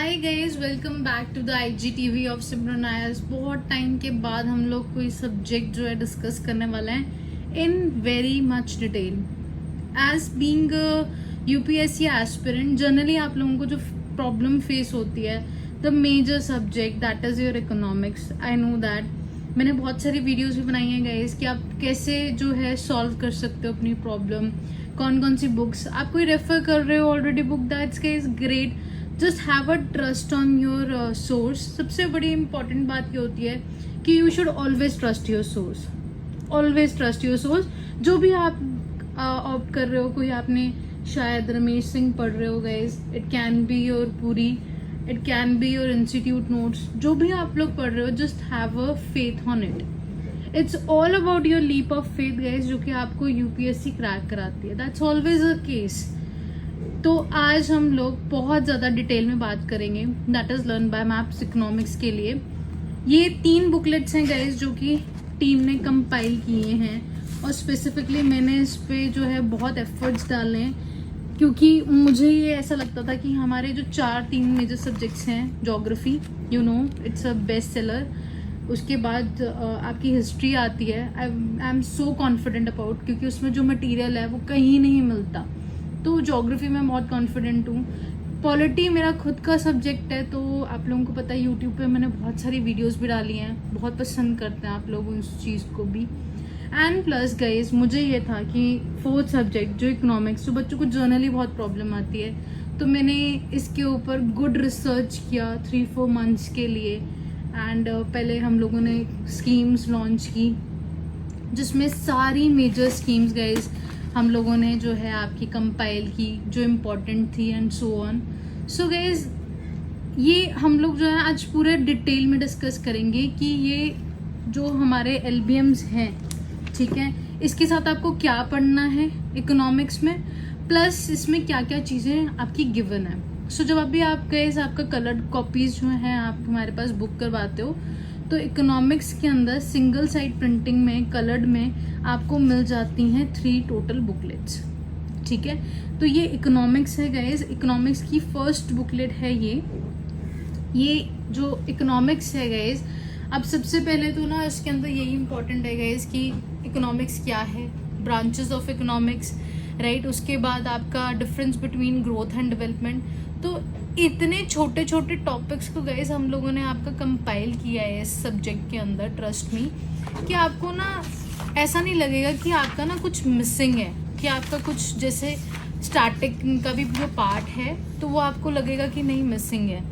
Hi guys, welcome back to the IGTV of Simran Ayers. बहुत time के बाद हम लोग कोई सब्जेक्ट जो है डिस्कस करने वाले हैं in very much detail. As being UPSC aspirant, generally आप लोगों को जो प्रॉब्लम फेस होती है, the major subject that is your economics. I know that मैंने बहुत सारी वीडियोस भी बनाई हैं गाइस कि आप कैसे जो है सॉल्व कर सकते हो अपनी प्रॉब्लम, कौन कौन सी बुक्स आप कोई रेफर कर रहे हो already book, that's guys great. Just have a trust on your source. सबसे बड़ी इंपॉर्टेंट बात ये होती है कि you should always trust your source, always trust your source. जो भी आप ऑप्ट कर रहे हो, कोई आपने शायद रमेश सिंह पढ़ रहे हो guys, it can be your पूरी, it can be your institute notes, जो भी आप लोग पढ़ रहे हो, just have a faith on it. It's all about your leap of faith guys, जो कि आपको UPSC क्रैक कराती है। That's always a case. तो आज हम लोग बहुत ज़्यादा डिटेल में बात करेंगे, that is learn by maps economics के लिए। ये 3 बुकलेट्स हैं गाइज जो कि टीम ने कंपाइल किए हैं, और स्पेसिफिकली मैंने इस पे जो है बहुत एफर्ट्स डाले हैं, क्योंकि मुझे ये ऐसा लगता था कि हमारे जो 3 मेजर सब्जेक्ट्स हैं, geography, you know it's a best seller, उसके बाद आपकी हिस्ट्री आती है, I am so confident about, क्योंकि उसमें जो मटीरियल है वो कहीं नहीं मिलता। तो ज्योग्राफी में बहुत कॉन्फिडेंट हूँ। पॉलिटी मेरा खुद का सब्जेक्ट है, तो आप लोगों को पता है यूट्यूब पे मैंने बहुत सारी वीडियोस भी डाली हैं, बहुत पसंद करते हैं आप लोग उस चीज़ को भी। एंड प्लस गाइज, मुझे ये था कि 4th सब्जेक्ट जो इकोनॉमिक्स, जो बच्चों को जर्नली बहुत प्रॉब्लम आती है, तो मैंने इसके ऊपर गुड रिसर्च किया 3-4 मंथ्स के लिए। एंड पहले हम लोगों ने स्कीम्स लॉन्च की, जिसमें सारी मेजर स्कीम्स गाइज हम लोगों ने जो है आपकी कंपाइल की, जो इम्पोर्टेंट थी, and so on. So guys, ये हम लोग जो है आज पूरे डिटेल में डिस्कस करेंगे कि ये जो हमारे LBMs हैं, ठीक है, इसके साथ आपको क्या पढ़ना है इकोनॉमिक्स में, प्लस इसमें क्या क्या चीज़ें आपकी गिवन है। सो जब अभी आप गाइज आपका कलर्ड कॉपीज जो हैं आप हमारे पास बुक करवाते हो, तो इकोनॉमिक्स के अंदर सिंगल साइड प्रिंटिंग में कलर्ड में आपको मिल जाती हैं 3 टोटल बुकलेट्स, ठीक है। तो ये इकोनॉमिक्स है गाइज, इकोनॉमिक्स की फर्स्ट बुकलेट है ये जो इकोनॉमिक्स है गाइज। अब सबसे पहले तो ना इसके अंदर यही इंपॉर्टेंट है गाइज कि इकोनॉमिक्स क्या है, ब्रांचेस ऑफ इकोनॉमिक्स, राइट। उसके बाद आपका difference between growth and development. तो इतने छोटे छोटे टॉपिक्स को गाइस हम लोगों ने आपका कंपाइल किया है इस सब्जेक्ट के अंदर, ट्रस्ट मी, कि आपको ना ऐसा नहीं लगेगा कि आपका ना कुछ मिसिंग है, कि आपका कुछ जैसे स्टार्टिंग का भी जो पार्ट है तो वो आपको लगेगा कि नहीं मिसिंग है।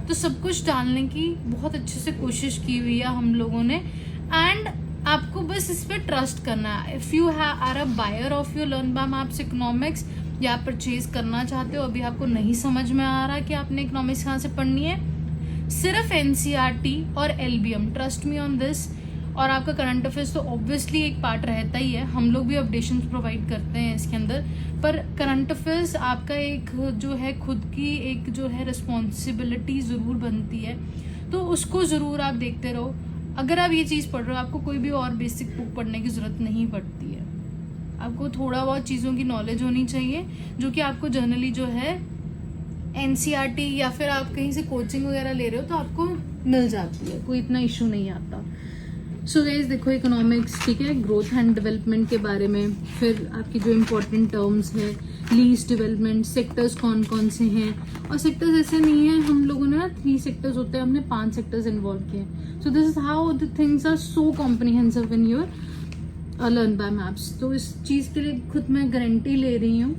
तो सब कुछ डालने की बहुत अच्छे से कोशिश की हुई है हम लोगों ने, एंड आपको बस इस पर ट्रस्ट करना है। If you are a buyer of your learn by maps economics, या परचेज करना चाहते हो, अभी आपको नहीं समझ में आ रहा कि आपने इकोनॉमिक्स कहाँ से पढ़नी है, सिर्फ NCERT और LBM, trust me on this. और आपका करंट अफेयर्स तो ऑब्वियसली एक पार्ट रहता ही है, हम लोग भी अपडेशन प्रोवाइड करते हैं इसके अंदर, पर करंट अफेयर्स आपका एक जो है खुद की एक जो है रिस्पॉन्सिबिलिटी ज़रूर बनती है, तो उसको ज़रूर आप देखते रहो। अगर आप ये चीज़ पढ़ रहे हो, आपको कोई भी और बेसिक बुक पढ़ने की ज़रूरत नहीं पड़ती है। आपको थोड़ा बहुत चीज़ों की नॉलेज होनी चाहिए, जो कि आपको जनरली जो है NCERT या फिर आप कहीं से कोचिंग वगैरह ले रहे हो तो आपको मिल जाती है, कोई इतना इशू नहीं आता। सो गाइस देखो, इकोनॉमिक्स, ठीक है, ग्रोथ एंड डेवलपमेंट के बारे में, फिर आपकी जो इम्पोर्टेंट टर्म्स है, लीस्ट डेवलपमेंट, सेक्टर्स कौन कौन से हैं, और सेक्टर्स ऐसे नहीं है, हम लोगों ने ना 3 सेक्टर्स होते हैं, हमने 5 सेक्टर्स इन्वॉल्व किए। So this is how the things are so comprehensive in your learn by maps. तो इस चीज़ के लिए खुद मैं गारंटी ले रही हूँ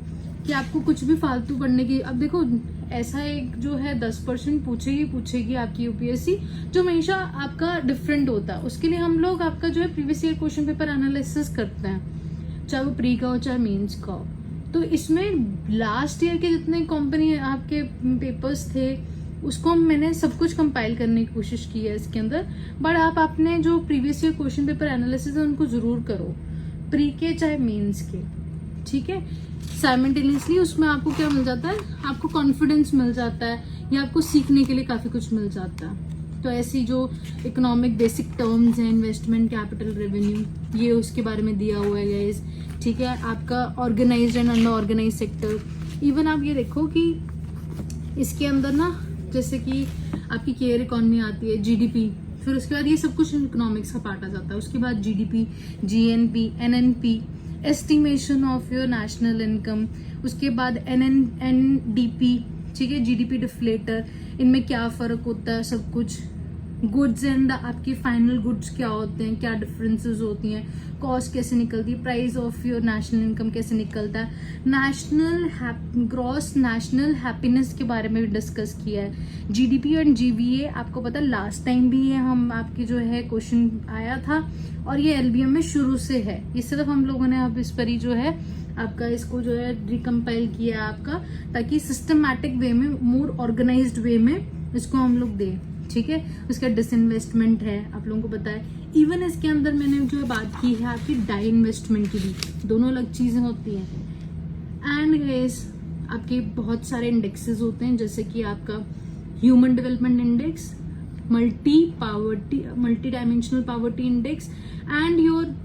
कि आपको कुछ भी फालतू पढ़ने की, अब देखो ऐसा एक जो है 10% पूछेगी आपकी UPSC, जो हमेशा आपका डिफरेंट होता है। उसके लिए हम लोग आपका जो है previous year question paper analysis करते हैं, चाहे वो प्री का हो चाहे मेंस का हो। तो इसमें लास्ट ईयर के जितने कंपनी आपके पेपर्स थे, उसको मैंने सब कुछ कंपाइल करने की कोशिश की है इसके अंदर। बट आप अपने जो previous year question paper analysis है उनको ज़रूर करो, प्री के चाहे मेंस के, ठीक है। साइमल्टेनियसली उसमें आपको क्या मिल जाता है, आपको कॉन्फिडेंस मिल जाता है, या आपको सीखने के लिए काफ़ी कुछ मिल जाता है। तो ऐसी जो इकोनॉमिक बेसिक टर्म्स हैं, इन्वेस्टमेंट, कैपिटल, रेवेन्यू, ये उसके बारे में दिया हुआ है गाइस, ठीक है। आपका organised and unorganised sector, even आप ये देखो कि इसके अंदर ना जैसे कि आपकी केयर इकोनॉमी आती है, जीडीपी, फिर उसके बाद ये सब कुछ इकोनॉमिक्स का पार्ट आ जाता है। उसके बाद GDP, GNP, NNP, estimation of your national income, उसके बाद एनएनडीपी, ठीक है, जीडीपी डिफ्लेटर, इनमें क्या फर्क होता है, सब कुछ, गुड्स एंड आपके फाइनल गुड्स क्या होते हैं, क्या डिफरेंसेस होती हैं, कॉस्ट कैसे निकलती है, price of your national income कैसे निकलता है, ग्रॉस नेशनल हैप्पीनेस के बारे में भी डिस्कस किया है। जीडीपी एंड जीवीए आपको पता लास्ट टाइम भी ये हम आपकी जो है क्वेश्चन आया था और ये एलबीएम में शुरू से है। ये सिर्फ हम लोगों ने अब इस पर ही जो है आपका इसको जो है रिकम्पाइल किया आपका, ताकि सिस्टमैटिक वे में, मोर ऑर्गेनाइज्ड वे में इसको हम लोग दें, ठीक है। उसका डिसइन्वेस्टमेंट है, आप लोगों को पता है। इवन इसके अंदर मैंने जो है बात की है आपकी डाई इन्वेस्टमेंट की भी, दोनों अलग चीजें होती हैं। एंड गाइस आपके बहुत सारे इंडेक्सेस होते हैं, जैसे कि आपका human development index, multi dimensional poverty index and your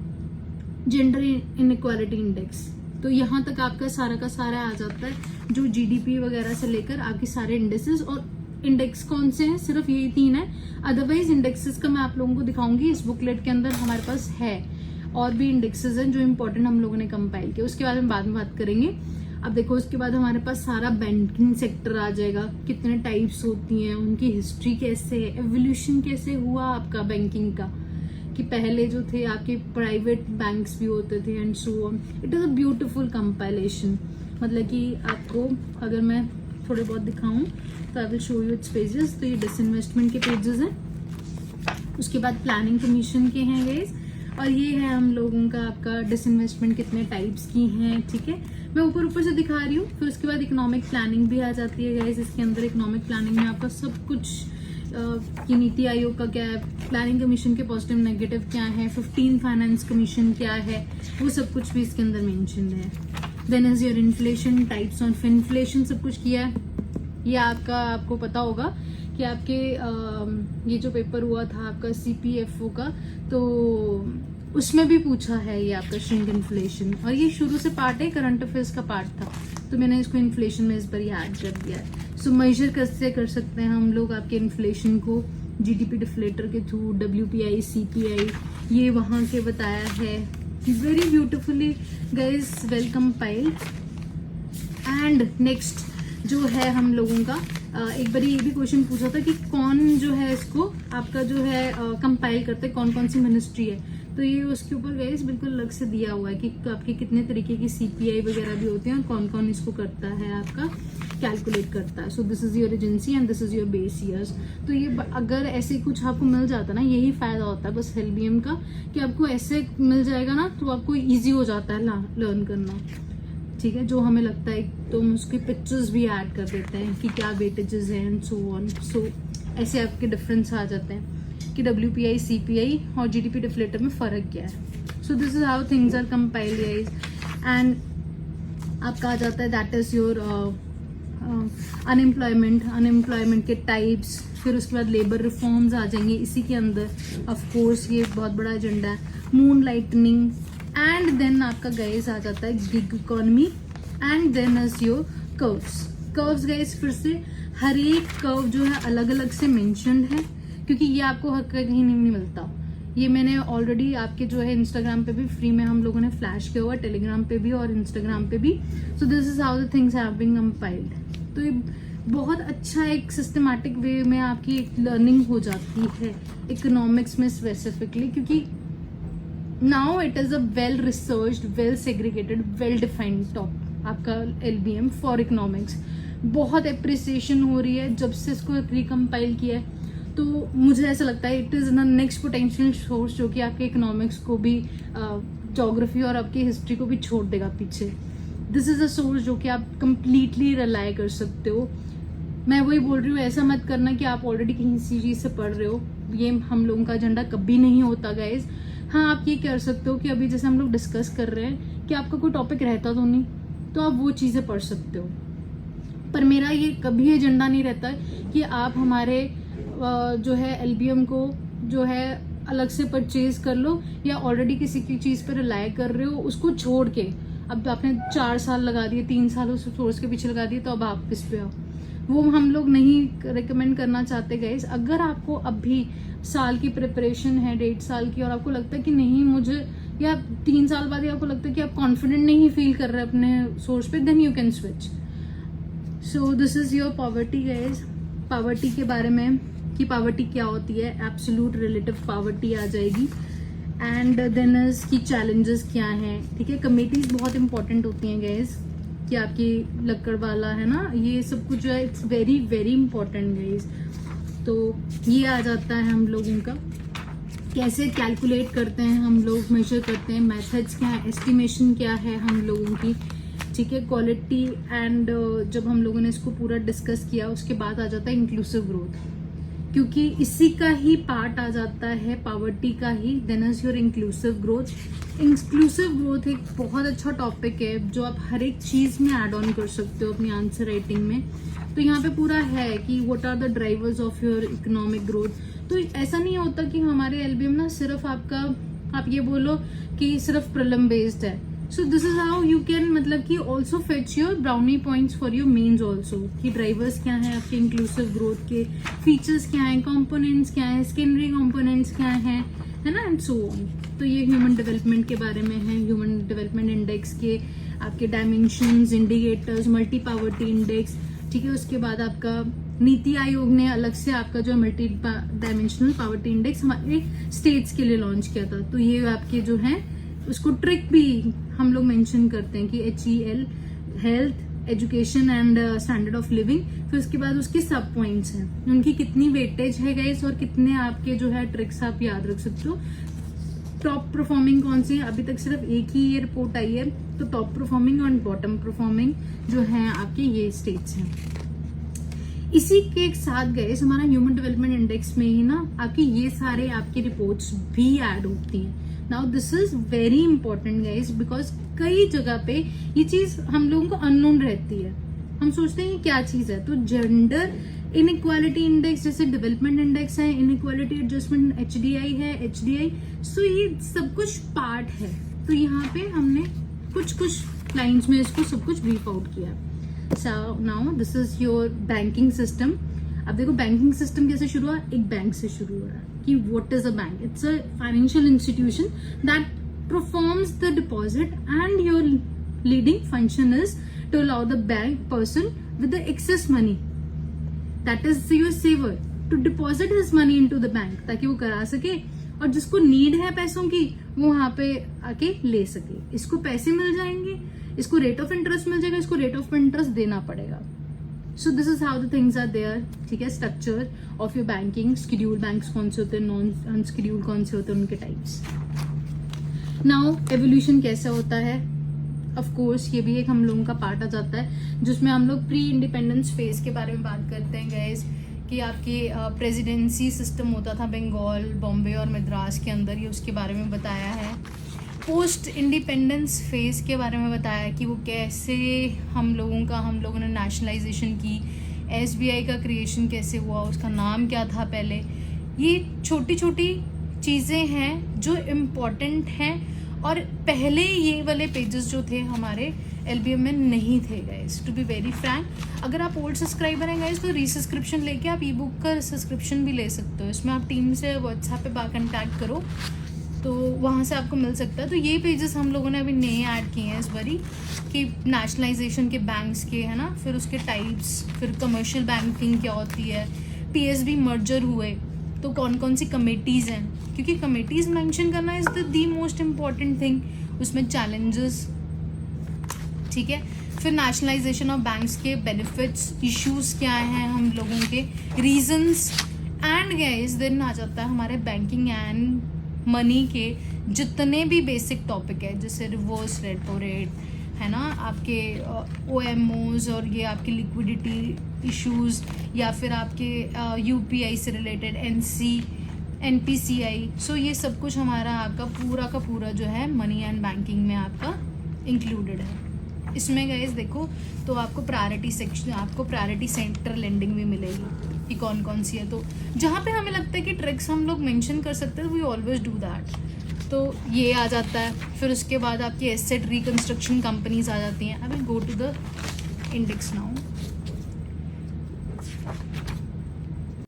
gender inequality index. तो यहाँ तक आपका सारा का सारा आ जाता है, जो जीडीपी वगैरह से लेकर आपके सारे इंडेक्सेस। और इंडेक्स कौन से हैं, सिर्फ यही 3 है। अदरवाइज इंडेक्सेस का मैं आप लोगों को दिखाऊंगी इस बुकलेट के अंदर, हमारे पास है और भी इंडेक्सेस हैं जो इम्पोर्टेंट हम लोगों ने कंपाइल किया, उसके बारे में बाद में बात करेंगे। अब देखो उसके बाद हमारे पास सारा बैंकिंग सेक्टर आ जाएगा, कितने टाइप्स होती हैं, उनकी हिस्ट्री कैसे है, एवोल्यूशन कैसे हुआ आपका बैंकिंग का, कि पहले जो थे आपके प्राइवेट बैंक्स भी होते थे and so on. It is a beautiful compilation, मतलब कि आपको अगर मैं थोड़े बहुत दिखाऊं तो I will show you it's pages. तो ये डिसइन्वेस्टमेंट के पेजेस हैं, उसके बाद प्लानिंग कमीशन के हैं गाइस, और ये है हम लोगों का आपका डिसइन्वेस्टमेंट कितने टाइप्स की हैं, ठीक है। मैं ऊपर से दिखा रही हूँ। फिर उसके बाद इकोनॉमिक प्लानिंग भी आ जाती है गाइस। इसके अंदर इकोनॉमिक प्लानिंग में आपका सब कुछ कि नीति आयोग का क्या है, प्लानिंग कमीशन के पॉजिटिव नेगेटिव क्या है, 15 फाइनेंस कमीशन क्या है, वो सब कुछ भी इसके अंदर मेंशन है। Then is your inflation, types of inflation, सब कुछ किया है। ये आपको पता होगा कि आपके ये जो पेपर हुआ था आपका सीपीएफओ का, तो उसमें भी पूछा है ये आपका श्रिंक इन्फ्लेशन, और ये शुरू से पार्ट है, करंट अफेयर्स का पार्ट था, तो मैंने इसको इन्फ्लेशन में इस पर ऐड कर दिया है। सो मेजर कैसे कर सकते हैं हम लोग आपके इन्फ्लेशन को, जीडीपी डिफ्लेटर के थ्रू, डब्ल्यूपीआई, सीपीआई, ये वहां के बताया है very beautifully guys, well compiled. And next जो है हम लोगों का एक बार ये भी क्वेश्चन पूछा था कि कौन जो है इसको आपका जो है कंपाइल करते हैं, कौन कौन सी मिनिस्ट्री है, तो ये उसके ऊपर गाइस बिल्कुल अलग से दिया हुआ है कि आपके कितने तरीके की सीपीआई वगैरह भी होती हैं और कौन कौन इसको करता है, आपका कैलकुलेट करता है। So this is your agency and this is your base years. तो ये अगर ऐसे कुछ आपको मिल जाता ना, यही फायदा होता है बस एलबीएम का, कि आपको ऐसे मिल जाएगा ना तो आपको ईजी हो जाता है लर्न करना, ठीक है। जो हमें लगता है तो हम उसकी पिक्चर्स भी ऐड कर देते हैं कि क्या वेटेजेस हैं एंड सो ऑन। सो ऐसे आपके डिफरेंस आ जाते हैं कि डब्ल्यूपीआई, सीपीआई और जीडीपी डिफ्लेटर में फर्क क्या है। So this is how things are compiled guys. And आपका आ जाता है दैट इज योर अनएम्प्लॉयमेंट के टाइप्स, फिर उसके बाद लेबर रिफॉर्म्स आ जाएंगे इसी के अंदर, ऑफ कोर्स ये बहुत बड़ा एजेंडा है। मून लाइटनिंग, एंड देन आपका गाइस आ जाता है gig economy, and then is your curves guys. फिर से हर एक कर्व जो है अलग अलग से मेंशन्ड है, क्योंकि ये आपको हर कहीं नहीं मिलता। ये मैंने ऑलरेडी आपके जो है इंस्टाग्राम पे भी फ्री में हम लोगों ने फ्लैश किया हुआ, टेलीग्राम पे भी और इंस्टाग्राम पे भी। So this is how the things have been compiled. तो ये बहुत अच्छा एक सिस्टमैटिक वे में आपकी एक लर्निंग हो जाती है इकोनॉमिक्स में स्पेसिफिकली, क्योंकि now it is a well researched, well segregated, well defined top आपका एलबीएम फॉर इकोनॉमिक्स। बहुत एप्रिसिएशन हो रही है जब से इसको रिकम्पाइल किया है, तो मुझे ऐसा लगता है it is the next potential source जो कि आपके इकोनॉमिक्स को भी, ज्योग्राफी और आपकी हिस्ट्री को भी छोड़ देगा पीछे। दिस इज अ सोर्स जो कि आप कंप्लीटली रिलाई कर सकते हो। मैं वही बोल रही हूँ, ऐसा मत करना कि आप ऑलरेडी कहीं सी चीज से पढ़ रहे हो, ये हम लोगों का एजेंडा कभी नहीं होता गाइज। हाँ, आप ये कर सकते हो कि अभी जैसे हम लोग डिस्कस कर रहे हैं कि आपका कोई टॉपिक रहता तो नहीं, तो आप वो चीजें पढ़ सकते हो, पर मेरा ये कभी एजेंडा नहीं रहता है कि आप हमारे जो है एलबीएम को जो है अलग से परचेज कर लो, या ऑलरेडी किसी की चीज पर रिलाई कर रहे हो उसको छोड़ के, अब आपने 4 साल लगा दिए, 3 साल उस सोर्स के पीछे लगा दिए, तो अब आप किस पे आओ। वो हम लोग नहीं रिकमेंड करना चाहते गाइस। अगर आपको अभी साल की प्रिपरेशन है, 1.5 साल की, और आपको लगता है कि नहीं मुझे, या 3 साल बाद ही आपको लगता है कि आप कॉन्फिडेंट नहीं फील कर रहे अपने सोर्स पे, then you can switch. So this is your poverty guys. Poverty के बारे में कि पॉवर्टी क्या होती है, एब्सोल्यूट रिलेटिव पॉवर्टी आ जाएगी। एंड देन इज की चैलेंजेस क्या हैं, ठीक है। कमेटीज बहुत इंपॉर्टेंट होती हैं गाइस, कि आपकी लक्कड़ वाला है ना, ये सब कुछ जो है it's very very important guys. तो ये आ जाता है हम लोगों का, कैसे कैलकुलेट करते हैं हम लोग, मेजर करते हैं, मेथड्स क्या है, एस्टिमेशन क्या है हम लोगों की, ठीक है। क्वालिटी एंड जब हम लोगों ने इसको पूरा डिस्कस किया, उसके बाद आ जाता है इंक्लूसिव ग्रोथ, क्योंकि इसी का ही पार्ट आ जाता है पॉवर्टी का ही। Then is your inclusive growth. Inclusive growth एक बहुत अच्छा टॉपिक है जो आप हर एक चीज में ऐड ऑन कर सकते हो अपनी आंसर राइटिंग में। तो यहाँ पे पूरा है कि what are the drivers of your economic growth. तो ऐसा नहीं होता कि हमारे एलबीएम ना सिर्फ आपका, आप ये बोलो कि सिर्फ प्रीलिम बेस्ड है। So this is how you can, मतलब कि also fetch your brownie points for your mains also, कि ड्राइवर्स क्या है आपके इंक्लूसिव ग्रोथ के, फीचर्स क्या है, कंपोनेंट्स क्या है, सेकेंडरी कंपोनेंट्स क्या है ना, एंड सो ऑन। तो ये ह्यूमन डेवलपमेंट के बारे में है, ह्यूमन डेवलपमेंट इंडेक्स के आपके dimensions, indicators, multi poverty index, ठीक है। उसके बाद आपका नीति आयोग ने अलग से आपका जो मल्टी डायमेंशनल पॉवर्टी इंडेक्स हमारे स्टेट्स के लिए लॉन्च किया था। तो ये आपके जो है उसको ट्रिक भी हम लोग मेंशन करते हैं कि HEL, health, education and standard of living. फिर उसके बाद उसके सब पॉइंट्स हैं, उनकी कितनी वेटेज है गाइस, और कितने आपके जो है ट्रिक्स आप याद रख सकते हो। टॉप परफॉर्मिंग कौन सी है, अभी तक सिर्फ एक ही ये रिपोर्ट आई है, तो टॉप परफॉर्मिंग और बॉटम परफॉर्मिंग जो है आपके ये स्टेट्स हैं। इसी के साथ गाइस हमारा ह्यूमन डेवलपमेंट इंडेक्स में ही ना आपकी ये सारे आपकी रिपोर्ट्स भी ऐड होती हैं। Now this is very important guys, because कई जगह पे ये चीज हम लोगों को अननोन रहती है, हम सोचते हैं ये क्या चीज है। तो जेंडर इनइक्वालिटी इंडेक्स जैसे डेवलपमेंट इंडेक्स है, इनइक्वालिटी एडजस्टमेंट HDI है, HDI, सो ये सब कुछ पार्ट है। तो यहाँ पे हमने कुछ लाइन्स में इसको सब कुछ ब्रीफ आउट किया। So now this is your banking system. अब देखो बैंकिंग सिस्टम कैसे शुरू हुआ, एक बैंक से शुरू हो रहा है कि what is a bank, it's a financial institution that performs the deposit and your leading function is to allow the bank person with the access money, that is your saver, to deposit his money into the bank, ताकि वो करा सके और जिसको need है पैसों की वो वहां पे आके ले सके। इसको पैसे मिल जाएंगे, इसको रेट ऑफ इंटरेस्ट मिल जाएगा, इसको रेट ऑफ इंटरेस्ट देना पड़ेगा। So this is how the things are there, ठीक है। Structure of your banking, scheduled banks कौन से होते हैं, नॉन अनशेड्यूल्ड कौन से होते हैं, उनके टाइप्स। नाउ एवोल्यूशन कैसे होता है, ऑफ कोर्स ये भी एक हम लोगों का पार्ट आ जाता है, जिसमें हम लोग प्री इंडिपेंडेंस फेज के बारे में बात करते हैं गाइस, कि आपकी प्रेसिडेंसी सिस्टम होता था बंगाल, बॉम्बे और मद्रास के अंदर, ये उसके बारे में बताया है। पोस्ट इंडिपेंडेंस फेज के बारे में बताया कि वो कैसे हम लोगों ने नेशनलाइजेशन की, SBI का क्रिएशन कैसे हुआ, उसका नाम क्या था पहले। ये छोटी छोटी चीज़ें हैं जो इम्पोर्टेंट हैं, और पहले ये वाले पेजेस जो थे हमारे LBM में नहीं थे guys, to be very frank. अगर आप ओल्ड सब्सक्राइबर हैं गाइस तो रीसब्सक्रिप्शन लेके आप ई बुक का सब्सक्रिप्शन भी ले सकते हो। इसमें आप टीम से व्हाट्सएप पे कॉन्टैक्ट करो तो वहाँ से आपको मिल सकता है। तो ये पेजेस हम लोगों ने अभी नए ऐड किए हैं इस बारी, कि नेशनलाइजेशन के बैंक्स के, है ना, फिर उसके टाइप्स, फिर कमर्शियल बैंकिंग क्या होती है, PSB मर्जर हुए तो कौन कौन सी कमेटीज़ हैं, क्योंकि कमेटीज़ मेंशन करना is the most important thing, उसमें चैलेंजेस, ठीक है। फिर नेशनलाइजेशन ऑफ बैंक्स के बेनिफिट्स, इश्यूज क्या हैं हम लोगों के, रीजंस, एंड गाइस देन आ जाता है हमारे बैंकिंग एंड मनी के जितने भी बेसिक टॉपिक है, जैसे रिवर्स रेपो रेट, है ना, आपके OMOs और ये आपके लिक्विडिटी इश्यूज, या फिर आपके UPI से रिलेटेड NPCI। सो ये सब कुछ हमारा आपका पूरा का पूरा जो है मनी एंड बैंकिंग में आपका इंक्लूडेड है। इसमें गाइस देखो तो आपको प्रायोरिटी सेक्शन, आपको प्रायोरिटी सेक्टर लेंडिंग भी मिलेगी कि कौन कौन सी है। तो जहाँ पे हमें लगता है कि ट्रिक्स हम लोग मेंशन कर सकते हैं, वी ऑलवेज डू दैट। तो ये आ जाता है। फिर उसके बाद आपकी एसेट रिकंस्ट्रक्शन कंपनीज आ जाती हैं। I will go to the index now.